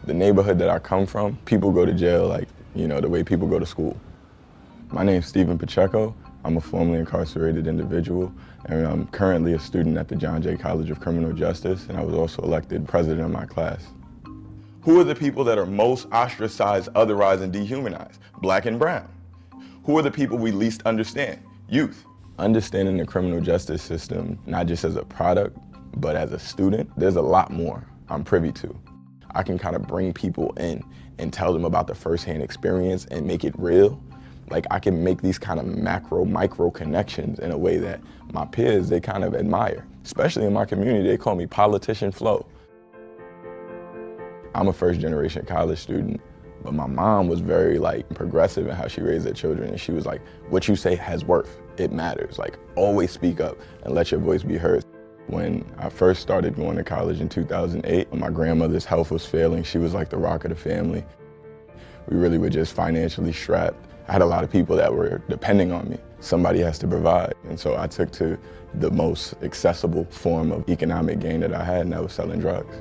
The neighborhood that I come from, people go to jail like, the way people go to school. My name's Stephen Pacheco. I'm a formerly incarcerated individual, and I'm currently a student at the John Jay College of Criminal Justice, and I was also elected president of my class. Who are the people that are most ostracized, otherized, and dehumanized? Black and brown. Who are the people we least understand? Youth. Understanding the criminal justice system, not just as a product, but as a student, there's a lot more I'm privy to. I can kind of bring people in and tell them about the firsthand experience and make it real. Like, I can make these kind of macro, micro connections in a way that my peers, they kind of admire. Especially in my community, they call me Politician Flo. I'm a first-generation college student, but my mom was very progressive in how she raised her children, and she was like, what you say has worth, it matters. Like, always speak up and let your voice be heard. When I first started going to college in 2008, my grandmother's health was failing. She was like the rock of the family. We really were just financially strapped. I had a lot of people that were depending on me. Somebody has to provide. And so I took to the most accessible form of economic gain that I had, and that was selling drugs.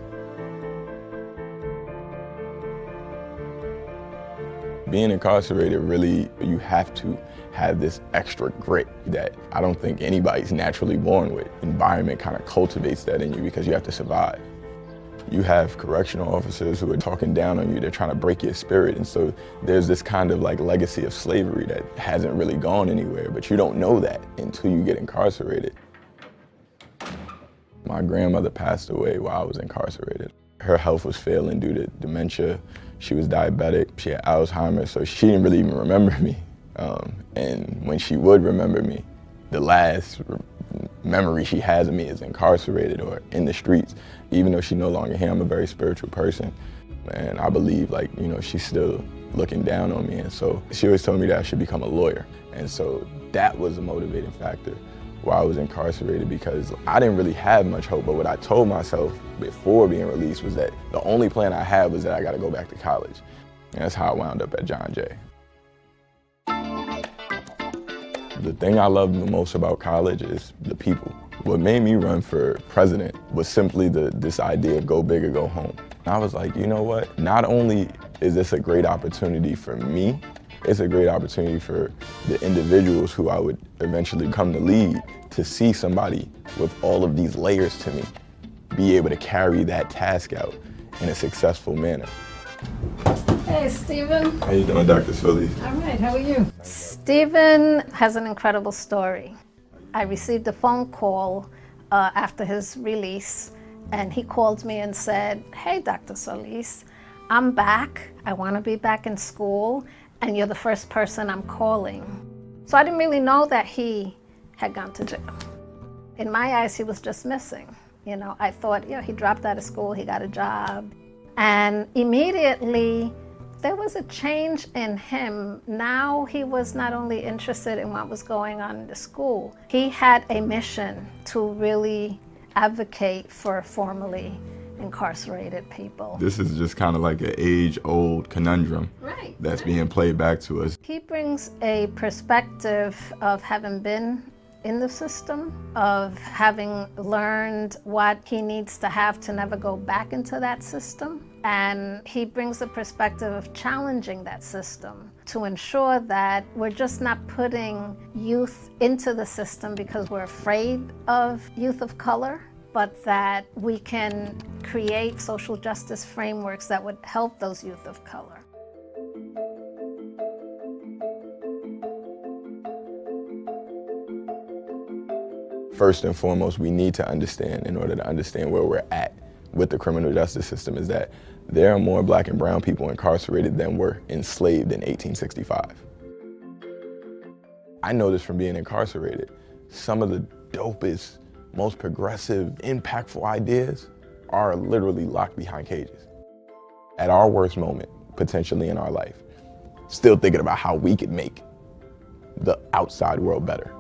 Being incarcerated, really, you have to have this extra grit that I don't think anybody's naturally born with. Environment kind of cultivates that in you because you have to survive. You have correctional officers who are talking down on you, they're trying to break your spirit, and so there's this kind of legacy of slavery that hasn't really gone anywhere, but you don't know that until you get incarcerated. My grandmother passed away while I was incarcerated. Her health was failing due to dementia. She was diabetic, she had Alzheimer's, so she didn't really even remember me. And when she would remember me, the last memory she has of me is incarcerated or in the streets. Even though she's no longer here, I'm a very spiritual person. And I believe she's still looking down on me. And so she always told me that I should become a lawyer. And so that was a motivating factor while I was incarcerated, because I didn't really have much hope. But what I told myself before being released was that the only plan I had was that I got to go back to college. And that's how I wound up at John Jay. The thing I love the most about college is the people. What made me run for president was simply this idea of go big or go home. And I was like, you know what? Not only is this a great opportunity for me, it's a great opportunity for the individuals who I would eventually come to lead, to see somebody with all of these layers to me be able to carry that task out in a successful manner. Hey, Stephen. How you doing, Dr. Solis? All right, how are you? Stephen has an incredible story. I received a phone call after his release, and he called me and said, hey, Dr. Solis, I'm back. I want to be back in school, and you're the first person I'm calling. So I didn't really know that he had gone to jail. In my eyes, he was just missing. I thought, he dropped out of school, he got a job. And immediately, there was a change in him. Now he was not only interested in what was going on in the school, he had a mission to really advocate for formerly incarcerated people. This is just kind of like an age-old conundrum that's being played back to us. He brings a perspective of having been in the system, of having learned what he needs to have to never go back into that system. And he brings a perspective of challenging that system to ensure that we're just not putting youth into the system because we're afraid of youth of color, but that we can create social justice frameworks that would help those youth of color. First and foremost, we need to understand, in order to understand where we're at with the criminal justice system, is that there are more black and brown people incarcerated than were enslaved in 1865. I know this from being incarcerated. Some of the dopest, most progressive, impactful ideas are literally locked behind cages. At our worst moment, potentially in our life, still thinking about how we could make the outside world better.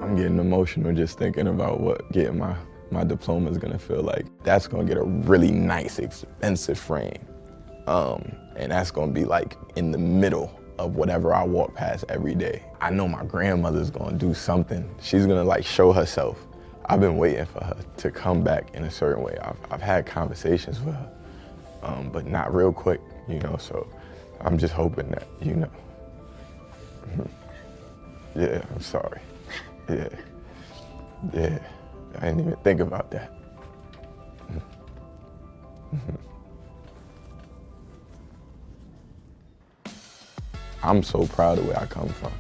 I'm getting emotional just thinking about what getting my diploma is gonna feel like. That's gonna get a really nice, expensive frame. And that's gonna be in the middle of whatever I walk past every day. I know my grandmother's gonna do something. She's gonna show herself I've been waiting for her to come back in a certain way. I've had conversations with her, but not real quick, you know, so I'm just hoping that, you know. Yeah, I'm sorry. Yeah, I didn't even think about that. I'm so proud of where I come from.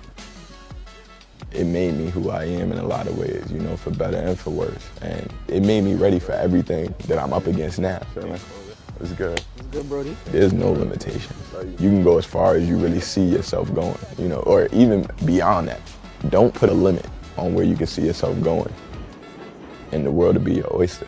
It made me who I am in a lot of ways, you know, for better and for worse. And it made me ready for everything that I'm up against now. It's good. It's good, Brody. There's no limitations. You can go as far as you really see yourself going, you know, or even beyond that. Don't put a limit on where you can see yourself going, and the world will be your oyster.